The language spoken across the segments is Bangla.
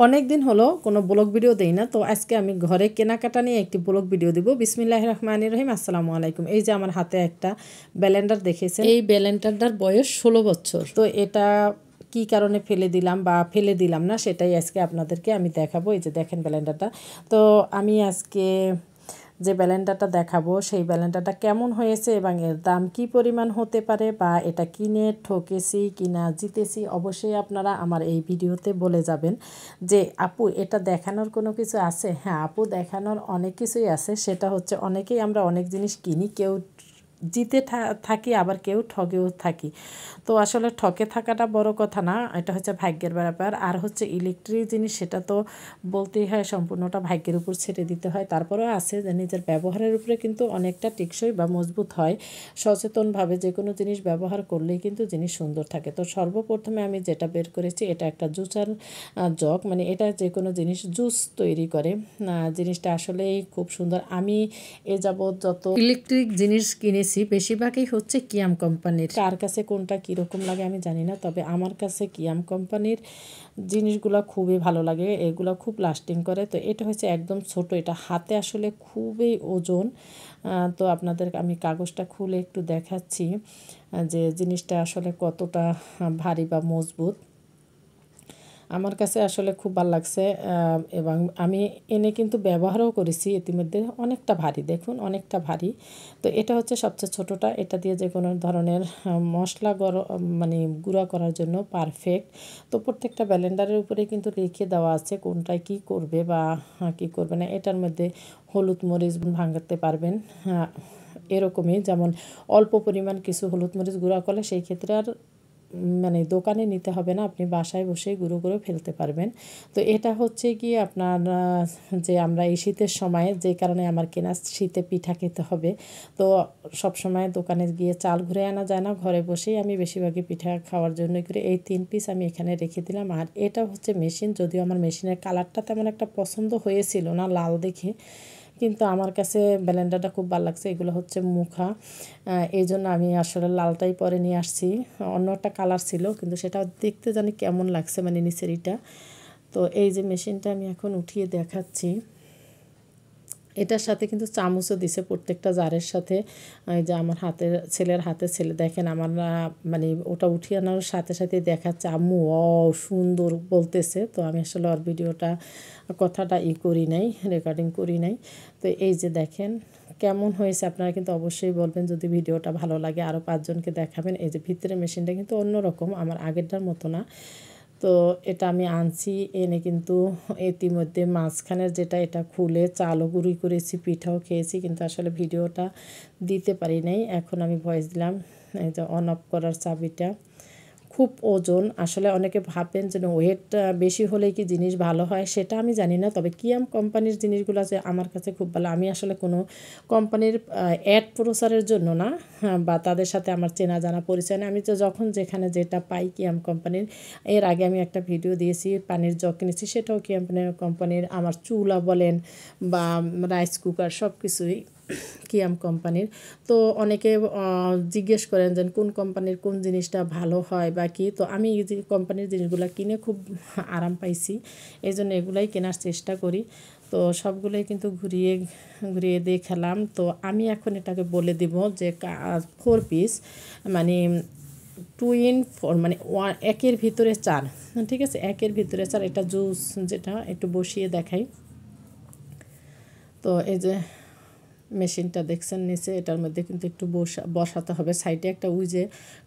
অনেক দিন হলো কোনো ব্লগ ভিডিও দেই না, তো আজকে আমি ঘরে কেনাকাটা নিয়ে একটি ব্লগ ভিডিও দিব। বিসমিল্লাহির রহমানির রহিম। আসসালামু আলাইকুম। এই যে আমার হাতে একটা ব্লেন্ডার দেখেছেন, এই ব্লেন্ডারটার বয়স 16 বছর। তো এটা কি কারণে ফেলে দিলাম বা ফেলে দিলাম না সেটাই আজকে আপনাদেরকে আমি দেখাবো। এই যে দেখেন ব্লেন্ডারটা। তো আমি আজকে যে ব্লেন্ডারটা দেখাবো সেই ব্লেন্ডারটা কেমন হয়েছে এবং এর দাম কি পরিমাণ হতে পারে বা এটা কিনে ঠকেছি কিনা জিতেছি, অবশ্যই আপনারা আমার এই ভিডিওতে বলে যাবেন যে আপু এটা দেখানোর কোনো কিছু আছে। হ্যাঁ আপু, দেখানোর অনেক কিছুই আছে। সেটা হচ্ছে অনেকেই আমরা অনেক জিনিস কিনি, কেউ জিতে থাকি আবার কেউ ঠগেও থাকি। তো আসলে ঠকে থাকাটা বড় কথা না, এটা হচ্ছে ভাগ্যের ব্যাপার। আর হচ্ছে ইলেকট্রিক জিনিস, সেটা তো বলতেই হয় সম্পূর্ণটা ভাগ্যের উপর ছেড়ে দিতে হয়। তারপরেও আছে যে নিজের ব্যবহারের উপরে কিন্তু অনেকটা টেকসই বা মজবুত হয়। সচেতনভাবে যে কোনো জিনিস ব্যবহার করলেই কিন্তু জিনিস সুন্দর থাকে। তো সর্বপ্রথমে আমি যেটা বের করেছি এটা একটা জুসার জগ, মানে এটা যে কোনো জিনিস জুস তৈরি করে। জিনিসটা আসলেই খুব সুন্দর। আমি এ যাবৎ যত ইলেকট্রিক জিনিস কিনেছি বেশিরভাগই হচ্ছে কিয়াম কোম্পানির। কার কাছে কোনটা কীরকম লাগে আমি জানি না, তবে আমার কাছে কিয়াম কোম্পানির জিনিসগুলো খুবই ভালো লাগে, এগুলো খুব লাস্টিং করে। তো এটা হচ্ছে একদম ছোট, এটা হাতে আসলে খুবই ওজন। তো আপনাদের আমি কাগজটা খুলে একটু দেখাচ্ছি যে জিনিসটা আসলে কতটা ভারী বা মজবুত। আমার কাছে আসলে খুব ভালো লাগছে এবং আমি এনে কিন্তু ব্যবহারও করেছি ইতিমধ্যে। অনেকটা ভারী, দেখুন অনেকটা ভারী। তো এটা হচ্ছে সবচেয়ে ছোটোটা, এটা দিয়ে যে কোনো ধরনের মশলা মানে গুঁড়া করার জন্য পারফেক্ট। তো প্রত্যেকটা ব্লেন্ডারের উপরে কিন্তু লিখে দেওয়া আছে কোনটায় কী করবে বা কী করবে না। এটার মধ্যে হলুদ মরিচ ভাঙাতে পারবেন, এরকমই যেমন অল্প পরিমাণ কিছু হলুদ মরিচ গুঁড়া করলে সেই ক্ষেত্রে আর মানে দোকানে নিতে হবে না, আপনি বাসায় বসেই গুঁড়ো করে ফেলতে পারবেন। তো এটা হচ্ছে কি আপনার যে আমরা এই শীতের সময়, যে কারণে আমার কেনা শীতে পিঠা খেতে হবে, তো সব সময় দোকানে গিয়ে চাল ঘুরে আনা যায় না, ঘরে বসেই আমি বেশিরভাগই পিঠা খাওয়ার জন্য করে এই 3 পিস আমি এখানে রেখে দিলাম। আর এটা হচ্ছে মেশিন, যদিও আমার মেশিনের কালারটা তেমন একটা পছন্দ হয়েছিল না লাল দেখে, কিন্তু আমার কাছে ব্লেন্ডারটা খুব ভালো লাগছে। এগুলো হচ্ছে মুখা, এই জন্য আমি আসলে লালটাই পরে নিয়ে আসছি। অন্য একটা কালার ছিল কিন্তু সেটা দেখতে জানি কেমন লাগছে, মানে নিচের ইটা। তো এই যে মেশিনটা আমি এখন উঠিয়ে দেখাচ্ছি, এটার সাথে কিন্তু চামচও দিছে প্রত্যেকটা জারের সাথে। এই যে আমার ছেলের হাতে দেখেন আমার মানে ওটা উঠিয়ে আনার সাথে সাথে দেখাচ্ছে আম্মু ও সুন্দর বলতেছে। তো আমি আসলে ওর ভিডিওটা কথাটা করি নাই, রেকর্ডিং করি নাই। তো এই যে দেখেন কেমন হয়েছে, আপনারা কিন্তু অবশ্যই বলবেন যদি ভিডিওটা ভালো লাগে, আরও 5 জনকে দেখাবেন। এই যে ভিতরে মেশিনটা কিন্তু অন্যরকম, আমার আগেরটার মতো না। তো এটা আমি আনছি, এনে কিন্তু ইতিমধ্যে মাঝখানের যেটা এটা খুলে চালও গুঁড়ি করেছি, পিঠাও খেয়েছি, কিন্তু আসলে ভিডিওটা দিতে পারি নাই। এখন আমি ভয়েস দিলাম। এই যে অন অফ করার চাবিটা খুব ওজন। আসলে অনেকে ভাবেন যে ওয়েট বেশি হলেই কি জিনিস ভালো হয়, সেটা আমি জানি না। তবে কিয়াম কোম্পানির জিনিসগুলো যে আমার কাছে খুব ভালো। আমি আসলে কোনো কোম্পানির অ্যাড প্রচারের জন্য না, বা তাদের সাথে আমার চেনা জানা পরিচয় না, আমি তো যখন যেখানে যেটা পাই কিয়াম কোম্পানির। এর আগে আমি একটা ভিডিও দিয়েছি, পানির জগ কিনেছি, সেটাও কিয়াম কোম্পানির। আমার চুলা বলেন বা রাইস কুকার সব কিছুই কিয়াম কোম্পানির। তো অনেকে জিজ্ঞেস করেন যে কোন কোম্পানির কোন জিনিসটা ভালো হয় বা কী। তো আমি এই যে কোম্পানির জিনিসগুলো কিনে খুব আরাম পাইছি, এই জন্য এগুলাই কেনার চেষ্টা করি। তো সবগুলোই কিন্তু ঘুরিয়ে ঘুরিয়ে দেখালাম। তো আমি এখন এটাকে বলে দেব যে 4 পিস, মানে 2 in 4, মানে একের ভিতরে 4। ঠিক আছে, একের ভিতরে 4। এটা জুস যেটা একটু বসিয়ে দেখাই। তো এই যে মেশিনটা দেখছেন নিচে, এটার মধ্যে কিন্তু একটু বসাতে হবে। সাইডে একটা ওই যে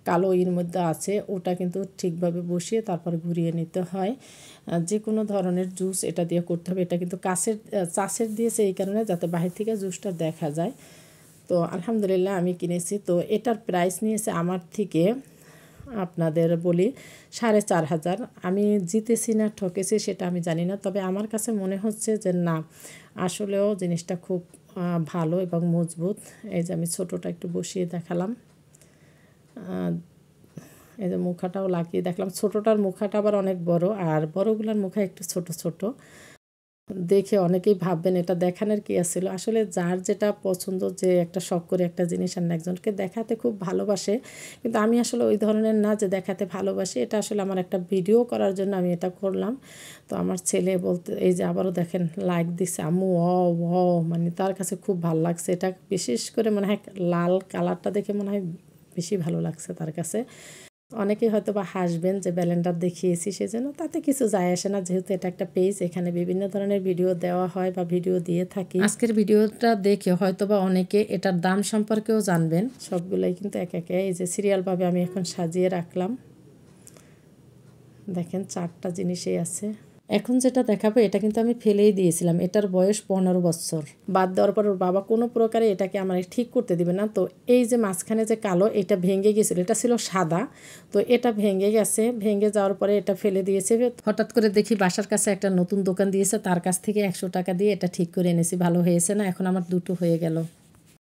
কালো এর মধ্যে আছে, ওটা কিন্তু ঠিকভাবে বসিয়ে তারপর ঘুরিয়ে নিতে হয়। যে কোনো ধরনের জুস এটা দিয়ে করতে হবে। এটা কিন্তু চাষের দিয়েছে এই কারণে যাতে বাহির থেকে জুসটা দেখা যায়। তো আলহামদুলিল্লাহ আমি কিনেছি। তো এটার প্রাইস নিয়েছে আমার থেকে, আপনাদের বলি, 4,500। আমি জিতেছি না ঠকেছি সেটা আমি জানি না, তবে আমার কাছে মনে হচ্ছে যে না, আসলেও জিনিসটা খুব ভালো এবং মজবুত। এই যে আমি ছোটোটা একটু বসিয়ে দেখালাম, এই যে মুখাটাও লাগিয়ে দেখলাম। ছোটোটার মুখাটা আবার অনেক বড়, আর বড়গুলোর মুখা একটু ছোট ছোট। দেখে অনেকেই ভাববেন এটা দেখানোর কি আছিল, আসলে যার যেটা পছন্দ, যে একটা শখ করে একটা জিনিস আর একজনকে দেখাতে খুব ভালোবাসে, কিন্তু আমি আসলে ওই ধরনের না যে দেখাতে ভালোবাসি। এটা আসলে আমার একটা ভিডিও করার জন্য আমি এটা করলাম। তো আমার ছেলে বলতে, এই যে আবারও দেখেন লাইক দিচ্ছে, আম্মু ও মানে তার কাছে খুব ভালো লাগছে। এটা বিশেষ করে মনে হয় লাল কালারটা দেখে মনে হয় বেশি ভালো লাগছে তার কাছে। অনেকেই হয়তো বা হাসবেন যে ব্যালেন্ডার দেখিয়েছি সেজন্য, তাতে কিছু যায় আসে না, যেহেতু এটা একটা পেজ, এখানে বিভিন্ন ধরনের ভিডিও দেওয়া হয় বা ভিডিও দিয়ে থাকি। আজকের ভিডিওটা দেখে হয়তো বা অনেকে এটার দাম সম্পর্কেও জানবেন। সবগুলোই কিন্তু এক একে এই যে সিরিয়ালভাবে আমি এখন সাজিয়ে রাখলাম। দেখেন 4টা জিনিসই আছে। এখন যেটা দেখাবো এটা কিন্তু আমি ফেলেই দিয়েছিলাম, এটার বয়স 15 বছর। বাদ দেওয়ার পর ওর বাবা কোনো প্রকারে এটাকে আমার ঠিক করতে দিবে না। তো এই যে মাঝখানে যে কালো, এটা ভেঙে গিয়েছিল, এটা ছিল সাদা, তো এটা ভেঙে গেছে। ভেঙে যাওয়ার পরে এটা ফেলে দিয়েছে। হঠাৎ করে দেখি বাসার কাছে একটা নতুন দোকান দিয়েছে, তার কাছ থেকে 100 টাকা দিয়ে এটা ঠিক করে এনেছি। ভালো হয়েছে না? এখন আমার দুটো হয়ে গেল।